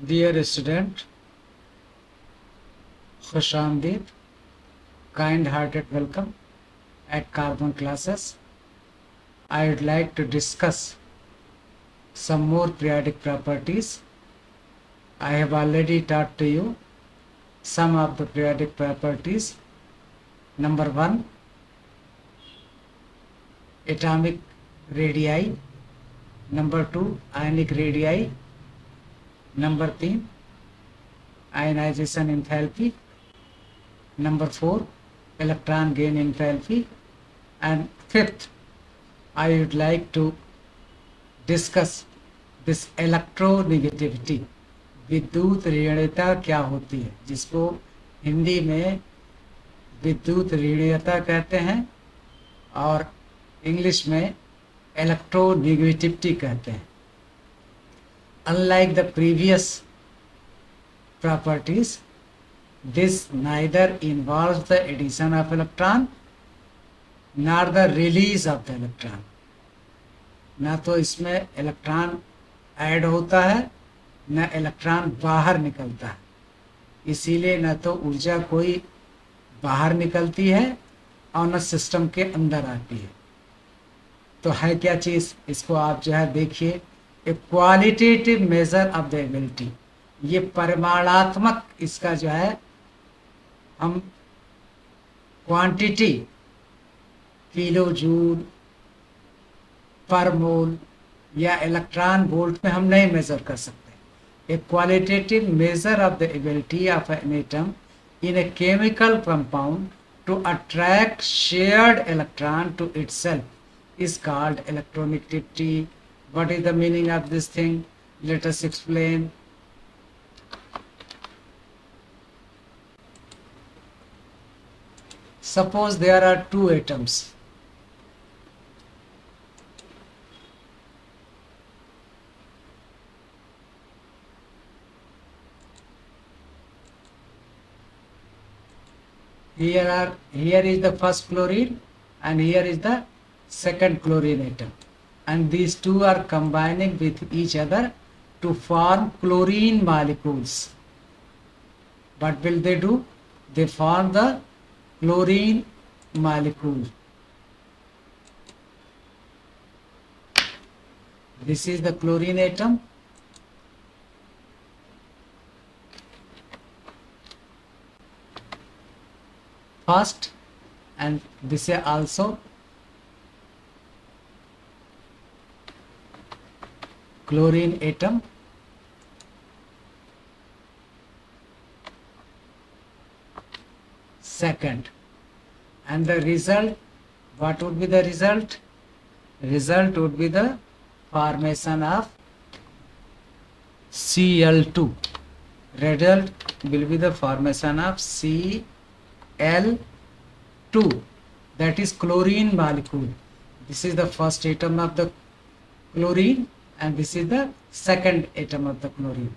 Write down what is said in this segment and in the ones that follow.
Dear student, Khushamdeed, kind-hearted welcome at Carbon classes. I would like to discuss some more periodic properties. I have already taught to you some of the periodic properties. Number 1, atomic radii. Number 2, ionic radii. Number 3, ionization enthalpy. Number 4, electron gain enthalpy. And fifth, I would like to discuss this electronegativity. विद्युत ऋणता क्या होती है, जिसको हिंदी में विद्युत ऋणता कहते हैं और इंग्लिश में इलेक्ट्रोनेगेटिविटी कहते हैं. Unlike the previous properties, this neither involves the addition of electron nor the release of the electron. ना तो इसमें इलेक्ट्रॉन ऐड होता है न इलेक्ट्रॉन बाहर निकलता है, इसीलिए न तो ऊर्जा कोई बाहर निकलती है और न सिस्टम के अंदर आती है. तो है क्या चीज़, इसको आप जो है देखिए, ए qualitative measure of the ability. ये परिमाणात्मक इसका जो है हम क्वांटिटी किलो जूल पर मोल या इलेक्ट्रॉन वोल्ट में हम नहीं मेजर कर सकते. A qualitative measure of the ability of an atom in a chemical compound to attract shared electron to itself is called electronegativity. What is the meaning of this thing? Let us explain. Suppose there are two atoms. Here is the first chlorine and here is the second chlorine atom, and these two are combining with each other to form chlorine molecules. What will they do? They form the chlorine molecule. This is the chlorine atom. First, and this is also chlorine atom. Second, and the result, what would be the result? Result would be the formation of Cl2. Result will be the formation of Cl2, that is chlorine molecule. This is the first atom of the chlorine and this is the second atom of the chlorine.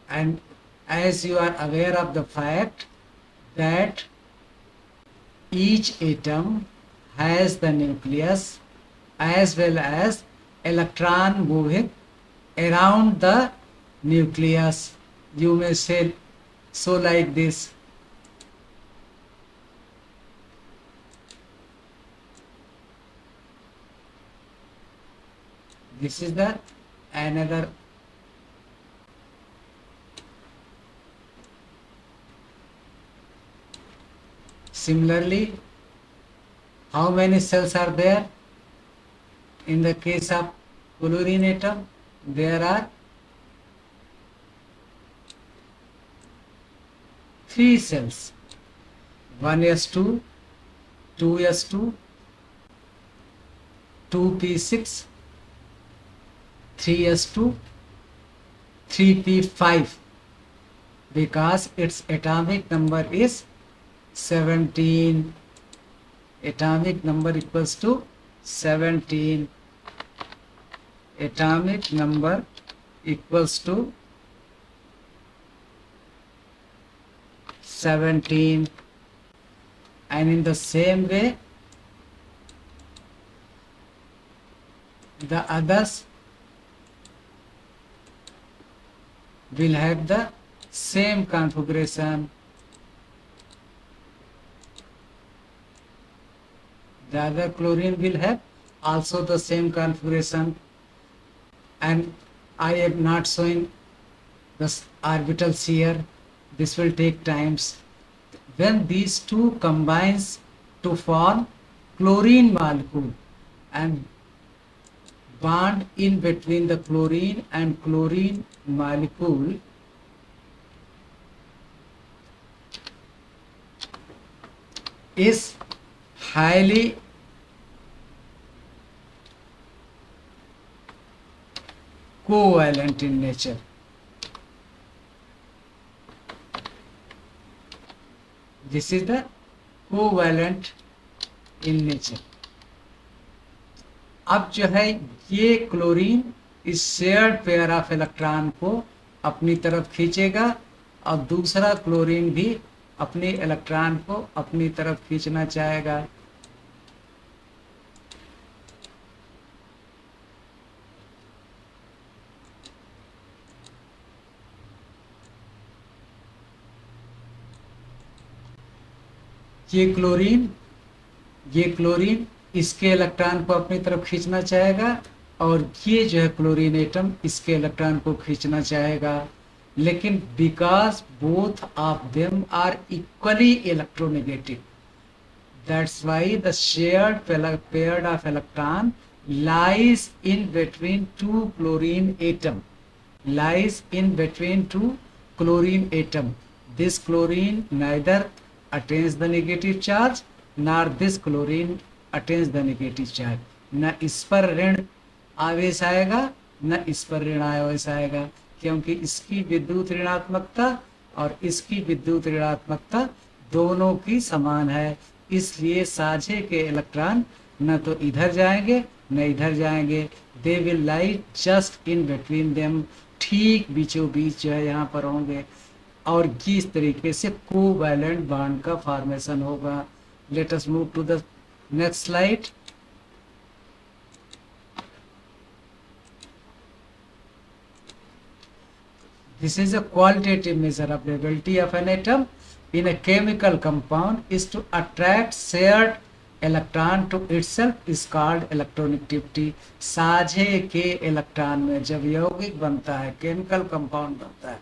And as you are aware of the fact that each atom has the nucleus as well as electron moving around the nucleus, you may say so like this. This is the another similarly. How many cells are there? In the case of chlorine atom, there are 3 cells, 1s2, 2s2, 2p6, 3s2, 3p5, because its atomic number is 17. Atomic number equals to 17. Atomic number equals to 17. And in the same way, the others will have the same configuration. The other chlorine will have also the same configuration, and I am not showing the orbitals here. This will take times. When these two combines to form chlorine molecule and bond in between the chlorine and chlorine molecule is highly covalent in nature. This is the covalent in nature. अब जो है ये chlorine इस shared pair of electron को अपनी तरफ खींचेगा और दूसरा क्लोरीन भी अपने इलेक्ट्रॉन को अपनी तरफ खींचना चाहेगा. ये क्लोरीन इसके इलेक्ट्रॉन को अपनी तरफ खींचना चाहेगा और ये जो है क्लोरीन एटम इसके इलेक्ट्रॉन को खींचना चाहेगा. लेकिन because both of them are equally electronegative, that's why the shared pair of electron lies in between two chlorine atom, lies in between two chlorine atom. This chlorine neither attains the negative charge nor this chlorine attains the negative charge. न इस पर ऋण आवेश आएगा न इस पर ऋण आवेश आएगा, क्योंकि इसकी विद्युत ऋणात्मकता और इसकी विद्युत ऋणात्मकता दोनों की समान है. इसलिए साझे के इलेक्ट्रॉन न तो इधर जाएंगे न इधर जाएंगे. They will lie just in between them, ठीक बीचों बीच जो है यहाँ पर होंगे और इस तरीके से कोवैलेंट बॉन्ड का फॉर्मेशन होगा. Let us move to the next slide. This is a qualitative measure of the ability of an atom in a chemical compound is to attract shared electron to itself is called electronegativity. साझे के electron में जब यौगिक बनता है, chemical compound बनता है,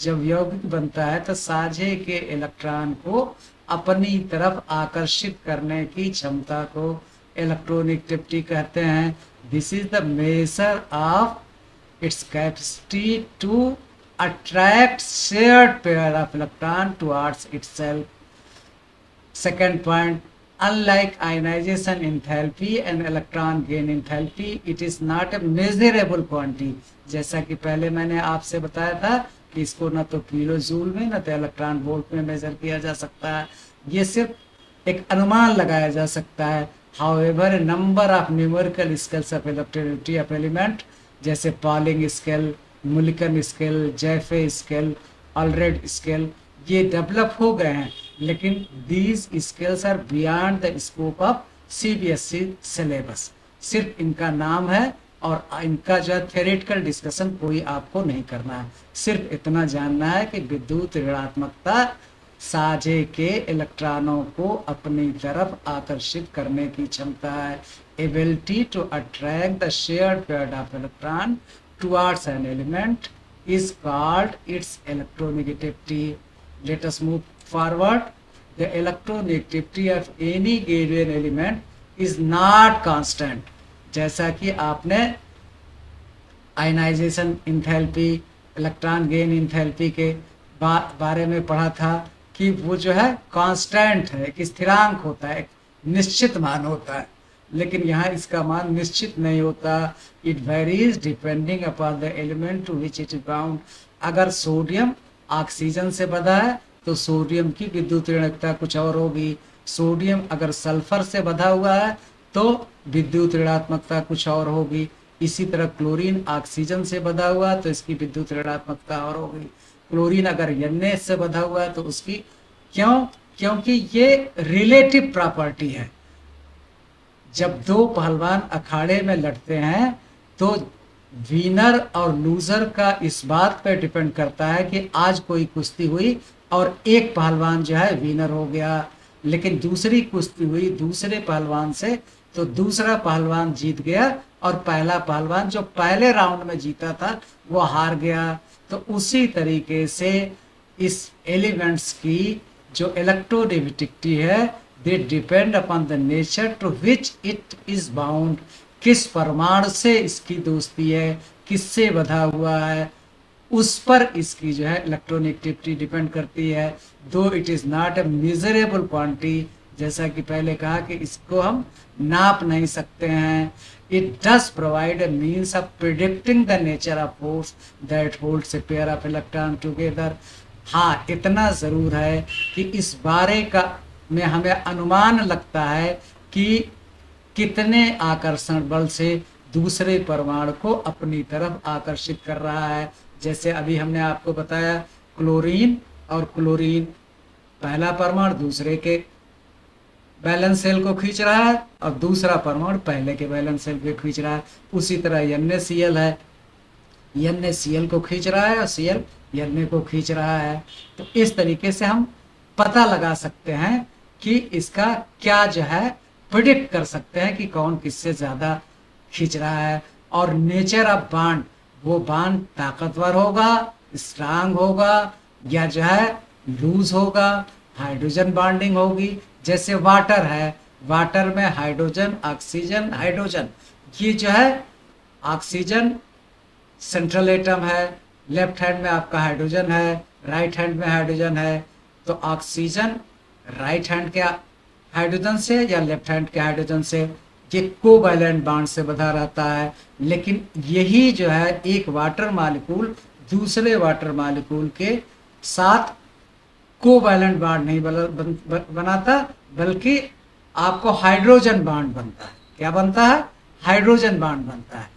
जब यौगिक बनता है तो साझे के इलेक्ट्रॉन को अपनी तरफ आकर्षित करने की क्षमता को इलेक्ट्रोनेगेटिविटी कहते हैं. This is the measure of its capacity to attract shared pair of electron towards itself. Second point, unlike ionization enthalpy and electron gain enthalpy, it is not a measurable quantity. जैसा कि पहले मैंने आपसे बताया था कि इसको न तो किलो जूल में न तो इलेक्ट्रॉन वोल्ट में मेजर किया जा सकता है. ये सिर्फ एक अनुमान लगाया जा सकता है. However, a number of numerical scales of electronegativity of element जैसे Pauling scale, Mulliken scale, Jaffe scale, Allred scale ये डेवलप हो गए हैं, लेकिन these scales are beyond the scope of CBSE syllabus. सिर्फ इनका नाम है और इनका जो है थ्योरेटिकल डिस्कशन कोई आपको नहीं करना है. सिर्फ इतना जानना है कि विद्युत ऋणात्मकता साझे के इलेक्ट्रॉनों को अपनी तरफ आकर्षित करने की क्षमता है. Ability to attract the shared pair of electron towards an element is called its electronegativity. Let us move forward. The electronegativity of any given element is not constant. जैसा कि आपने ionization enthalpy, electron gain enthalpy के बारे में पढ़ा था कि वो जो है कांस्टेंट है, एक स्थिरांक होता है, एक निश्चित मान होता है. लेकिन यहाँ इसका मान निश्चित नहीं होता. It varies depending upon the element to which it is bound. अगर सोडियम ऑक्सीजन से बंधा है तो सोडियम की विद्युत ऋणात्मकता कुछ और होगी. सोडियम अगर सल्फर से बंधा हुआ है तो विद्युत ऋणात्मकता कुछ और होगी. इसी तरह क्लोरीन ऑक्सीजन से बंधा हुआ है तो इसकी विद्युत ऋणात्मकता और होगी. क्लोरीन अगर Na से बंधा हुआ है तो उसकी क्योंकि ये रिलेटिव प्रॉपर्टी है. जब दो पहलवान अखाड़े में लड़ते हैं तो विनर और लूजर का इस बात पर डिपेंड करता है कि आज कोई कुश्ती हुई और एक पहलवान जो है विनर हो गया, लेकिन दूसरी कुश्ती हुई दूसरे पहलवान से तो दूसरा पहलवान जीत गया और पहला पहलवान जो पहले राउंड में जीता था वो हार गया। तो उसी तरीके से इस एलिमेंट्स की जो इलेक्ट्रोनेगेटिविटी है, they depend upon the nature to which it is bound, किस परमाणु से इसकी दोस्ती है, किससे बधा हुआ है, उस पर इसकी जो है इलेक्ट्रोनेगेटिविटी डिपेंड करती है। दो it is not a measurable quantity, जैसा कि पहले कहा कि इसको हम नाप नहीं सकते हैं। It does provide a means of predicting the nature of force that holds a pair of electron together. हाँ, इतना जरूर है कि इस बारे का में हमें अनुमान लगता है कि कितने आकर्षण बल से दूसरे परमाणु को अपनी तरफ आकर्षित कर रहा है। जैसे अभी हमने आपको बताया क्लोरीन और क्लोरीन, पहला परमाणु दूसरे के बैलेंस सेल को खींच रहा है और दूसरा परमाणु पहले के बैलेंस सेल को खींच रहा है। उसी तरह NaCl है, NaCl को खींच रहा है और Cl Na को खींच रहा है। तो इस तरीके से हम पता लगा सकते हैं कि इसका क्या जो है प्रिडिक्ट कर सकते हैं कि कौन किससे ज्यादा खींच रहा है। और नेचर ऑफ बॉन्ड, वो बॉन्ड ताकतवर होगा, स्ट्रांग होगा या जो है लूज होगा, हाइड्रोजन बॉन्डिंग होगी। जैसे वाटर है, वाटर में हाइड्रोजन ऑक्सीजन हाइड्रोजन, ये जो है ऑक्सीजन सेंट्रल एटम है, लेफ्ट हैंड में आपका हाइड्रोजन है, राइट हैंड में हाइड्रोजन है। तो ऑक्सीजन राइट हैंड के हाइड्रोजन से या लेफ्ट हैंड के हाइड्रोजन से ये कोवैलेंट बॉन्ड से बंधा रहता है। लेकिन यही जो है एक वाटर मॉलिक्यूल दूसरे वाटर मॉलिक्यूल के साथ कोवैलेंट बॉन्ड नहीं बनाता, बल्कि आपको हाइड्रोजन बॉन्ड बनता है। क्या बनता है? हाइड्रोजन बॉन्ड बनता है।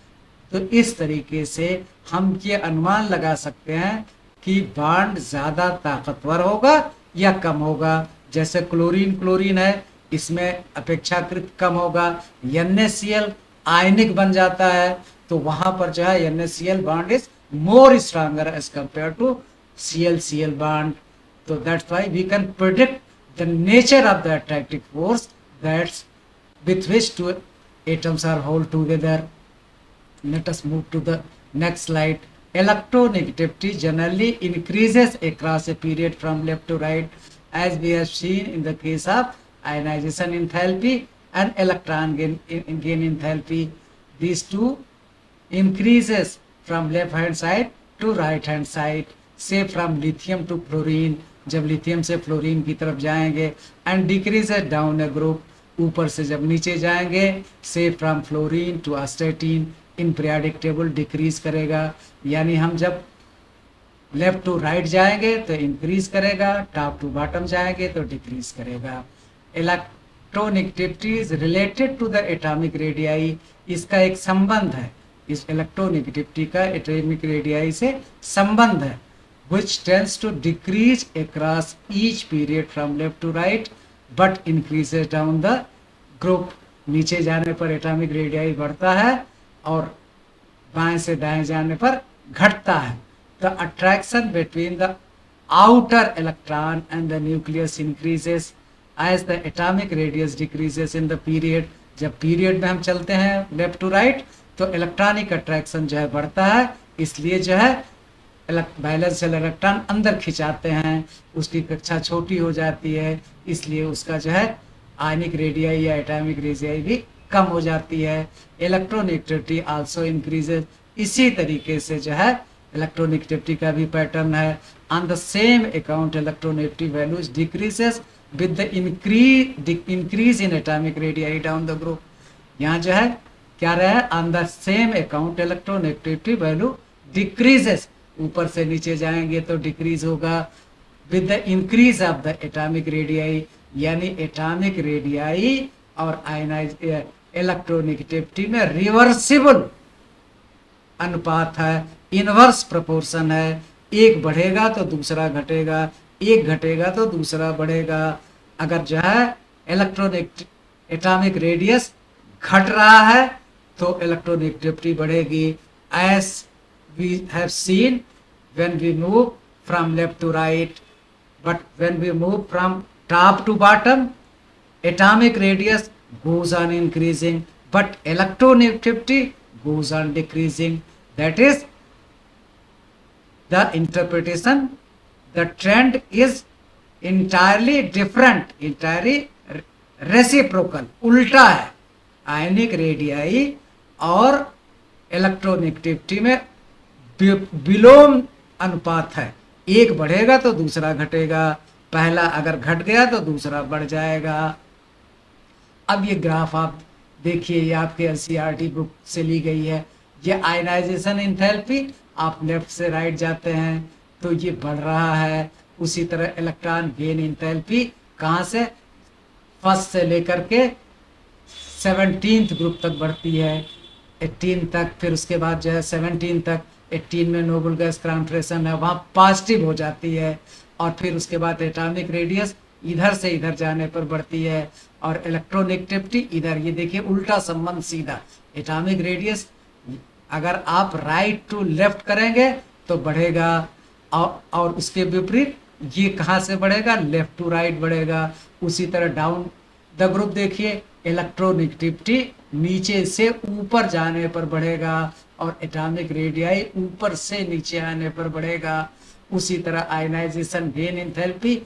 तो इस तरीके से हम ये अनुमान लगा सकते हैं कि बॉन्ड ज्यादा ताकतवर होगा या कम होगा। जैसे क्लोरीन क्लोरीन है, इसमें अपेक्षाकृत कम होगा। NaCl आयनिक बन जाता है, तो वहां पर जो है NaCl bond is more stronger as compare to Cl bond. So that's why we can predict the nature of the attractive force that's with which two atoms are held together. Let us move to the next slide. Electronegativity generally increases across a period from left to right, as we have seen in the case of ionization enthalpy and electron gain enthalpy. These two increases from left hand side to right hand side, say from lithium to fluorine, जब lithium से fluorine की तरफ जाएंगे, and decreases down a group, ऊपर से जब नीचे जाएंगे, से from fluorine to astatine, in periodic table decrease करेगा। यानी हम जब लेफ्ट टू राइट जाएंगे तो इंक्रीज करेगा, टॉप टू बॉटम जाएंगे तो डिक्रीज करेगा। Electronegativity is related to the atomic radii, इसका एक संबंध है, इस इलेक्ट्रोनेगेटिविटी का एटॉमिक रेडियाई से संबंध है। which tends to decrease across each period from left to right but increases down the group। नीचे जाने पर एटॉमिक रेडियाई बढ़ता है और बाएं से दाएं जाने पर घटता है। The attraction between the outer electron and the nucleus increases as the atomic radius decreases in the period. जब पीरियड में हम चलते हैं लेफ्ट टू राइट तो इलेक्ट्रॉनिक अट्रैक्शन जो है बढ़ता है, इसलिए जो है बैलेंस सेल इलेक्ट्रॉन अंदर खिंचाते हैं, उसकी कक्षा छोटी हो जाती है, इसलिए उसका जो है आयनिक रेडियाई या एटॉमिक रेडियाई भी कम हो जाती है। इलेक्ट्रोनेगेटिविटी आल्सो इंक्रीजेस, इसी तरीके से जो है इलेक्ट्रोनेगेटिविटी का भी पैटर्न है। On the same account electronegative values decreases with the increase in atomic radii down the group. यहाँ जो है क्या रहा है, on the same account electronegativity value decreases, ऊपर से नीचे जाएंगे तो डिक्रीज होगा with the increase of the atomic radii. यानी एटॉमिक रेडियाई और आयनाइज इलेक्ट्रोनेगेटिविटी में रिवर्सिबल अनुपात है, इनवर्स प्रोपोर्शन है। एक बढ़ेगा तो दूसरा घटेगा, एक घटेगा तो दूसरा बढ़ेगा। अगर जो है एटॉमिक रेडियस घट रहा है तो इलेक्ट्रोनेगेटिविटी बढ़ेगी, as we have seen when we move from left to right, but when we move from top to bottom, atomic radius goes on increasing, but electronegativity goes on decreasing. That is the interpretation. The trend is entirely different, entirely reciprocal, उल्टा है. Ionic radii और electronegativity में विलोम अनुपात है. एक बढ़ेगा तो दूसरा घटेगा, पहला अगर घट गया तो दूसरा बढ़ जाएगा. अब ये ग्राफ आप देखिए, ये आपके एनसीईआरटी बुक से ली गई है. ये आयनाइजेशन इंथैल्पी, आप लेफ्ट से राइट जाते हैं तो ये बढ़ रहा है. उसी तरह इलेक्ट्रॉन गेन इंथैल्पी कहाँ से, फर्स्ट से लेकर के 17th ग्रुप तक बढ़ती है, 18 तक, फिर उसके बाद जो है 17 तक. 18 में नोबल गैस कॉन्सेंट्रेशन है, वहाँ पॉजिटिव हो जाती है. और फिर उसके बाद एटॉमिक रेडियस इधर से इधर जाने पर बढ़ती है, और इलेक्ट्रोनेगेटिविटी इधर. ये देखिए उल्टा संबंध सीधा. एटॉमिक रेडियस अगर आप राइट टू लेफ्ट करेंगे तो बढ़ेगा, और उसके विपरीत ये कहाँ से बढ़ेगा, लेफ्ट टू राइट बढ़ेगा. उसी तरह डाउन द ग्रुप देखिए, इलेक्ट्रोनेगेटिविटी नीचे से ऊपर जाने पर बढ़ेगा, और एटॉमिक रेडियाई ऊपर से नीचे आने पर बढ़ेगा. उसी तरह आयनाइजेशन गेन इंथैल्पी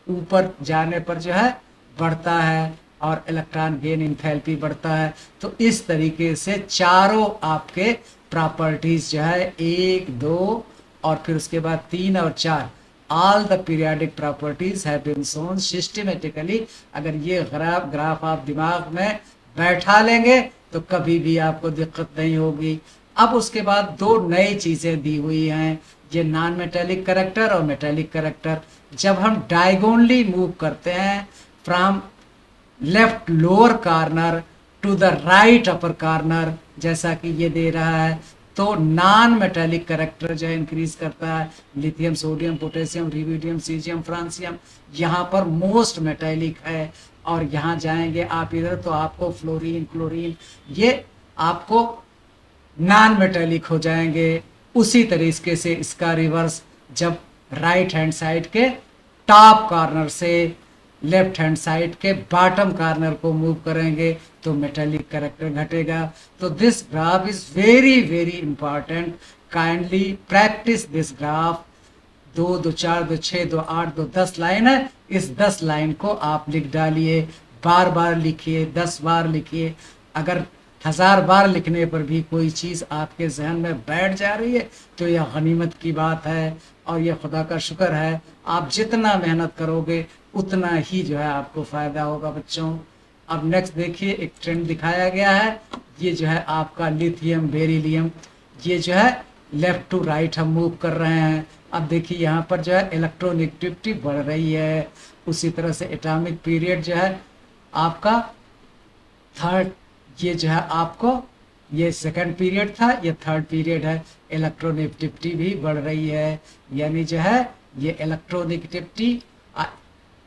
ऊपर जाने पर जो है बढ़ता है, और इलेक्ट्रॉन गेन इंथैल्पी बढ़ता है. तो इस तरीके से चारों आपके प्रॉपर्टीज जो है 1, 2 और फिर उसके बाद 3 और 4, all the periodic properties have been shown systematically. अगर ये ग्राफ आप दिमाग में बैठा लेंगे तो कभी भी आपको दिक्कत नहीं होगी. अब उसके बाद दो नई चीजें दी हुई हैं, ये नॉन मेटेलिक कैरेक्टर और मेटेलिक कैरेक्टर. जब हम डायगोनली मूव करते हैं from left lower corner to the right upper corner, जैसा कि ये दे रहा है, तो नॉन मेटेलिक कैरेक्टर जो है इंक्रीज करता है. Lithium, sodium, potassium, rubidium, caesium, francium यहाँ पर मोस्ट मेटेलिक है. और यहाँ जाएंगे आप इधर तो आपको फ्लोरीन, क्लोरीन, ये आपको नॉन मेटेलिक हो जाएंगे. उसी तरीके से इसका रिवर्स, जब राइट हैंड साइड के टॉप कॉर्नर से लेफ्ट हैंड साइड के बॉटम कॉर्नर को मूव करेंगे तो मेटेलिक कैरेक्टर घटेगा. तो this graph is very very important. Kindly practice this graph. 2, 2, 4, 2, 6, 2, 8, 2, 10 line है. इस 10 लाइन को आप लिख डालिए, बार बार लिखिए, 10 बार लिखिए. अगर 1000 बार लिखने पर भी कोई चीज़ आपके जहन में बैठ जा रही है तो यह गनीमत की बात है, और यह खुदा का शुक्र है. आप जितना मेहनत करोगे उतना ही जो है आपको फ़ायदा होगा बच्चों. अब नेक्स्ट देखिए, एक ट्रेंड दिखाया गया है. ये जो है आपका लिथियम, बेरिलियम, ये जो है लेफ्ट टू राइट हम मूव कर रहे हैं. अब देखिए यहाँ पर जो है इलेक्ट्रोनेगेटिविटी बढ़ रही है. उसी तरह से एटॉमिक पीरियड जो है आपका थर्ड, ये जो है आपको ये सेकंड पीरियड था, ये थर्ड पीरियड है. इलेक्ट्रोनेगेटिविटी भी बढ़ रही है, यानी जो है ये इलेक्ट्रोनेगेटिविटी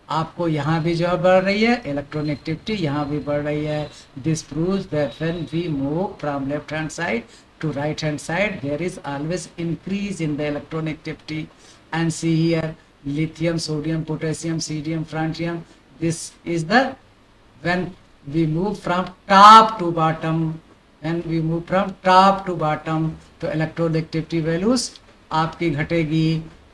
आपको यहाँ भी जो है बढ़ रही है, इलेक्ट्रोनेगेटिविटी यहाँ भी बढ़ रही है. This proves that when we move from left hand side to right hand side there is always increase in the electronegativity. And see here, lithium, sodium, potassium, cesium, francium, this is the when we move from top to bottom, when we move from top to bottom तो electronegativity values आपकी घटेगी.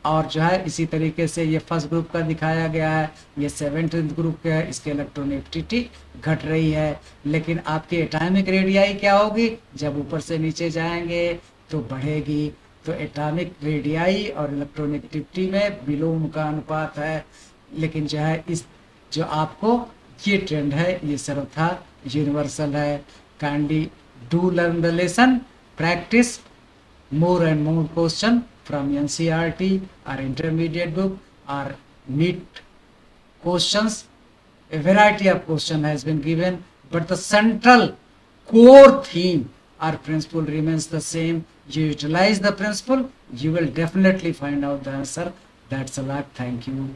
और जो है इसी तरीके से ये फर्स्ट ग्रुप का दिखाया गया है, ये 7th ग्रुप का है, इसके इलेक्ट्रोनेगेटिविटी घट रही है. लेकिन आपकी एटॉमिक रेडियाई क्या होगी, जब ऊपर से नीचे जाएंगे तो बढ़ेगी. तो एटॉमिक रेडियाई और इलेक्ट्रोनेगेटिविटी में विलोम का अनुपात है. लेकिन जो है इस जो आपको ये ट्रेंड है ये सर्वथा यूनिवर्सल है. Kindly do learn the lesson, practice more and more question from NCERT or intermediate book or NEET questions. A variety of question has been given, but the central core theme or principle remains the same. You utilize the principle, you will definitely find out the answer. That's a lot. Thank you.